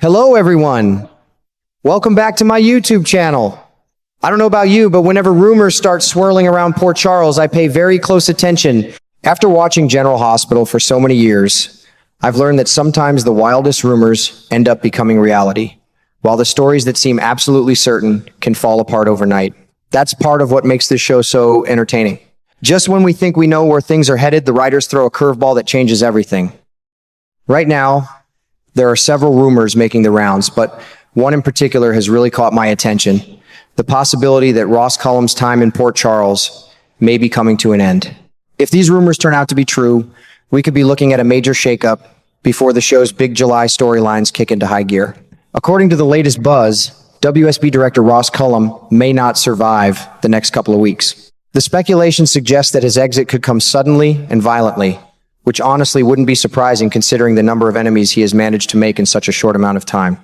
Hello, everyone. Welcome back to my YouTube channel. I don't know about you, but whenever rumors start swirling around Port Charles, I pay very close attention. After watching General Hospital for so many years, I've learned that sometimes the wildest rumors end up becoming reality, while the stories that seem absolutely certain can fall apart overnight. That's part of what makes this show so entertaining. Just when we think we know where things are headed, the writers throw a curveball that changes everything. Right now, there are several rumors making the rounds, but one in particular has really caught my attention. The possibility that Ross Cullum's time in Port Charles may be coming to an end. If these rumors turn out to be true, we could be looking at a major shakeup before the show's big July storylines kick into high gear. According to the latest buzz, WSB director Ross Cullum may not survive the next couple of weeks. The speculation suggests that his exit could come suddenly and violently, which honestly wouldn't be surprising considering the number of enemies he has managed to make in such a short amount of time.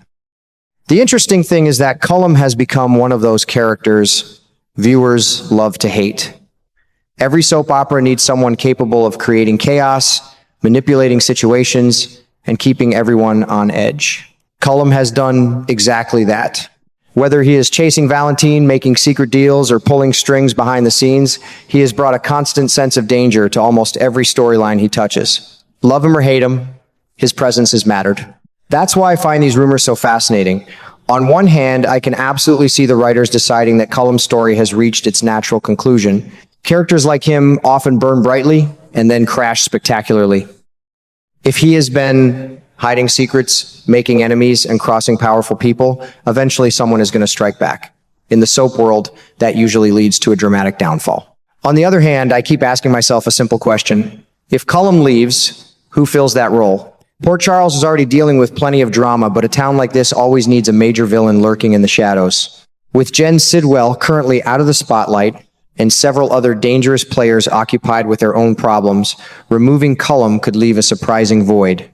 The interesting thing is that Cullum has become one of those characters viewers love to hate. Every soap opera needs someone capable of creating chaos, manipulating situations, and keeping everyone on edge. Cullum has done exactly that. Whether he is chasing Valentine, making secret deals, or pulling strings behind the scenes, he has brought a constant sense of danger to almost every storyline he touches. Love him or hate him, his presence has mattered. That's why I find these rumors so fascinating. On one hand, I can absolutely see the writers deciding that Cullum's story has reached its natural conclusion. Characters like him often burn brightly and then crash spectacularly. If he has been hiding secrets, making enemies, and crossing powerful people, eventually someone is going to strike back. In the soap world, that usually leads to a dramatic downfall. On the other hand, I keep asking myself a simple question. If Cullum leaves, who fills that role? Port Charles is already dealing with plenty of drama, but a town like this always needs a major villain lurking in the shadows. With Jen Sidwell currently out of the spotlight, and several other dangerous players occupied with their own problems, removing Cullum could leave a surprising void.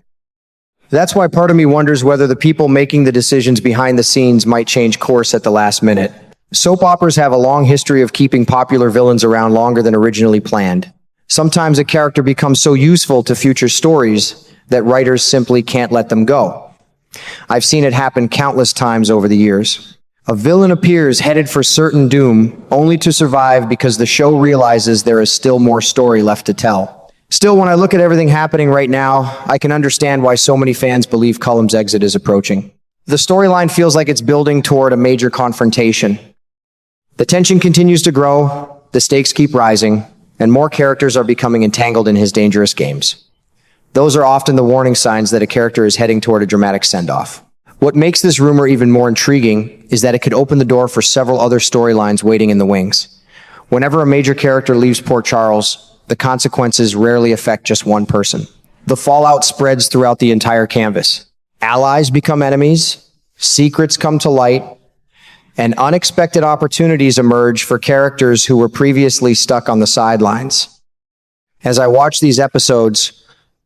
That's why part of me wonders whether the people making the decisions behind the scenes might change course at the last minute. Soap operas have a long history of keeping popular villains around longer than originally planned. Sometimes a character becomes so useful to future stories that writers simply can't let them go. I've seen it happen countless times over the years. A villain appears headed for certain doom, only to survive because the show realizes there is still more story left to tell. Still, when I look at everything happening right now, I can understand why so many fans believe Cullum's exit is approaching. The storyline feels like it's building toward a major confrontation. The tension continues to grow, the stakes keep rising, and more characters are becoming entangled in his dangerous games. Those are often the warning signs that a character is heading toward a dramatic send-off. What makes this rumor even more intriguing is that it could open the door for several other storylines waiting in the wings. Whenever a major character leaves Port Charles, the consequences rarely affect just one person. The fallout spreads throughout the entire canvas. Allies become enemies, secrets come to light, and unexpected opportunities emerge for characters who were previously stuck on the sidelines. As I watch these episodes,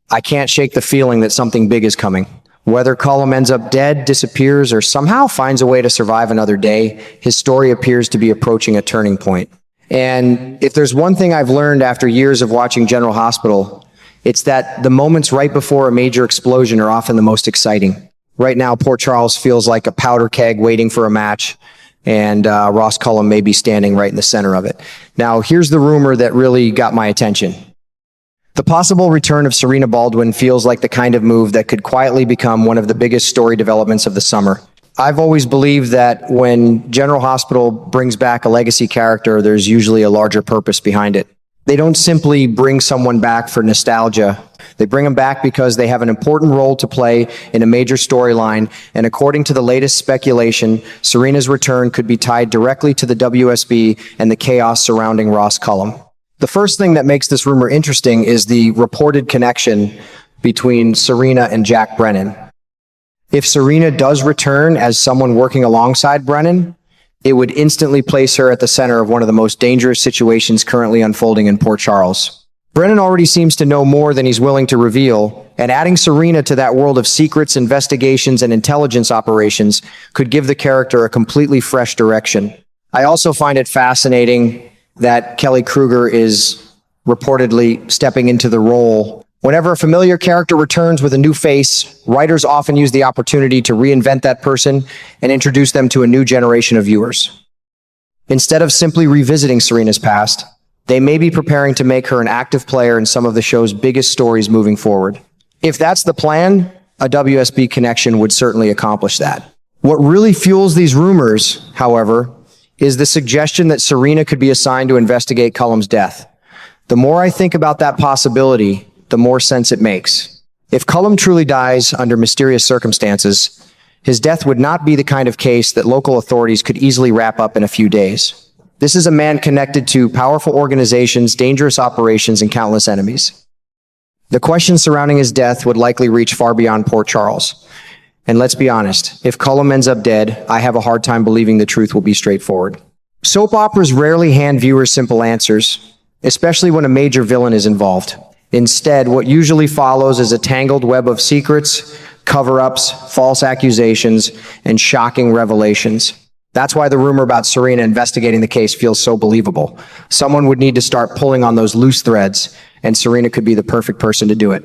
I can't shake the feeling that something big is coming. Whether Cullum ends up dead, disappears, or somehow finds a way to survive another day, his story appears to be approaching a turning point. And if there's one thing I've learned after years of watching General Hospital, it's that the moments right before a major explosion are often the most exciting. Right now, Port Charles feels like a powder keg waiting for a match, and Ross Cullum may be standing right in the center of it. Now, here's the rumor that really got my attention. The possible return of Serena Baldwin feels like the kind of move that could quietly become one of the biggest story developments of the summer. I've always believed that when General Hospital brings back a legacy character, there's usually a larger purpose behind it. They don't simply bring someone back for nostalgia. They bring them back because they have an important role to play in a major storyline, and according to the latest speculation, Serena's return could be tied directly to the WSB and the chaos surrounding Ross Cullum. The first thing that makes this rumor interesting is the reported connection between Serena and Jack Brennan. If Serena does return as someone working alongside Brennan, it would instantly place her at the center of one of the most dangerous situations currently unfolding in Port Charles. Brennan already seems to know more than he's willing to reveal, and adding Serena to that world of secrets, investigations, and intelligence operations could give the character a completely fresh direction. I also find it fascinating that Kelly Kruger is reportedly stepping into the role Whenever a familiar character returns with a new face, writers often use the opportunity to reinvent that person and introduce them to a new generation of viewers. Instead of simply revisiting Serena's past, they may be preparing to make her an active player in some of the show's biggest stories moving forward. If that's the plan, a WSB connection would certainly accomplish that. What really fuels these rumors, however, is the suggestion that Serena could be assigned to investigate Cullum's death. The more I think about that possibility, the more sense it makes. If Cullum truly dies under mysterious circumstances, his death would not be the kind of case that local authorities could easily wrap up in a few days. This is a man connected to powerful organizations, dangerous operations, and countless enemies. The questions surrounding his death would likely reach far beyond Port Charles. And let's be honest, if Cullum ends up dead, I have a hard time believing the truth will be straightforward. Soap operas rarely hand viewers simple answers, especially when a major villain is involved. Instead, what usually follows is a tangled web of secrets, cover-ups, false accusations, and shocking revelations. That's why the rumor about Serena investigating the case feels so believable. Someone would need to start pulling on those loose threads, and Serena could be the perfect person to do it.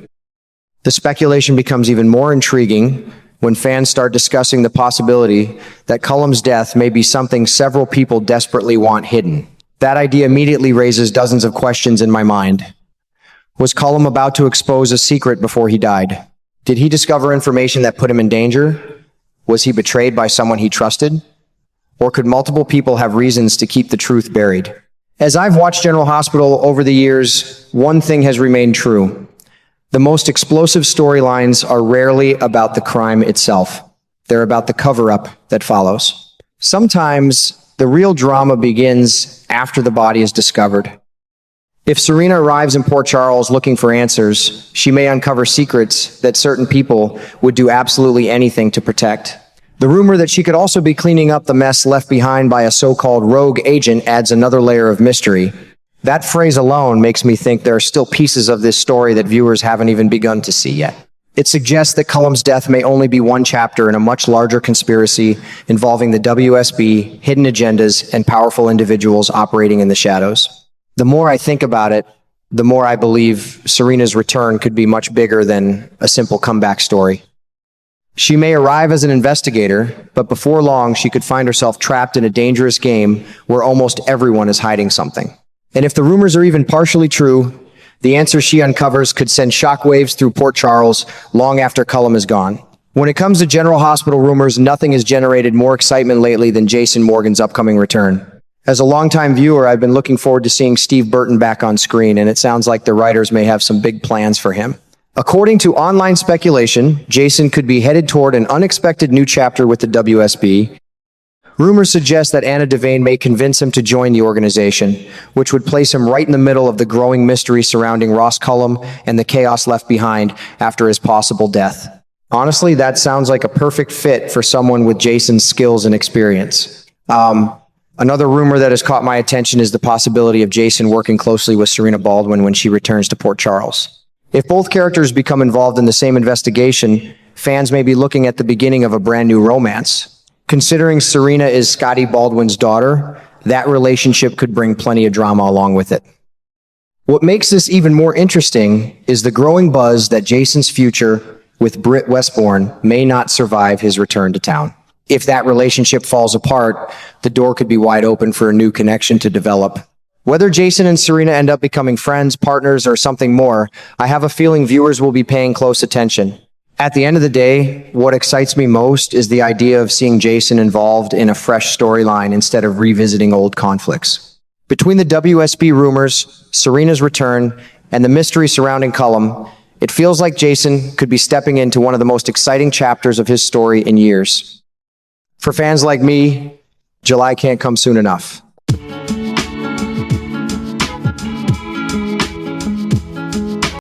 The speculation becomes even more intriguing when fans start discussing the possibility that Cullum's death may be something several people desperately want hidden. That idea immediately raises dozens of questions in my mind. Was Cullum about to expose a secret before he died? Did he discover information that put him in danger? Was he betrayed by someone he trusted? Or could multiple people have reasons to keep the truth buried? As I've watched General Hospital over the years, one thing has remained true. The most explosive storylines are rarely about the crime itself. They're about the cover-up that follows. Sometimes the real drama begins after the body is discovered. If Serena arrives in Port Charles looking for answers, she may uncover secrets that certain people would do absolutely anything to protect. The rumor that she could also be cleaning up the mess left behind by a so-called rogue agent adds another layer of mystery. That phrase alone makes me think there are still pieces of this story that viewers haven't even begun to see yet. It suggests that Cullum's death may only be one chapter in a much larger conspiracy involving the WSB, hidden agendas, and powerful individuals operating in the shadows. The more I think about it, the more I believe Serena's return could be much bigger than a simple comeback story. She may arrive as an investigator, but before long, she could find herself trapped in a dangerous game where almost everyone is hiding something. And if the rumors are even partially true, the answers she uncovers could send shockwaves through Port Charles long after Cullum is gone. When it comes to General Hospital rumors, nothing has generated more excitement lately than Jason Morgan's upcoming return. As a longtime viewer, I've been looking forward to seeing Steve Burton back on screen, and it sounds like the writers may have some big plans for him. According to online speculation, Jason could be headed toward an unexpected new chapter with the WSB. Rumors suggest that Anna Devane may convince him to join the organization, which would place him right in the middle of the growing mystery surrounding Ross Cullum and the chaos left behind after his possible death. Honestly, that sounds like a perfect fit for someone with Jason's skills and experience. Another rumor that has caught my attention is the possibility of Jason working closely with Serena Baldwin when she returns to Port Charles. If both characters become involved in the same investigation, fans may be looking at the beginning of a brand new romance. Considering Serena is Scotty Baldwin's daughter, that relationship could bring plenty of drama along with it. What makes this even more interesting is the growing buzz that Jason's future with Britt Westbourne may not survive his return to town. If that relationship falls apart, the door could be wide open for a new connection to develop. Whether Jason and Serena end up becoming friends, partners, or something more, I have a feeling viewers will be paying close attention. At the end of the day, what excites me most is the idea of seeing Jason involved in a fresh storyline instead of revisiting old conflicts. Between the WSB rumors, Serena's return, and the mystery surrounding Cullum, it feels like Jason could be stepping into one of the most exciting chapters of his story in years. For fans like me, July can't come soon enough.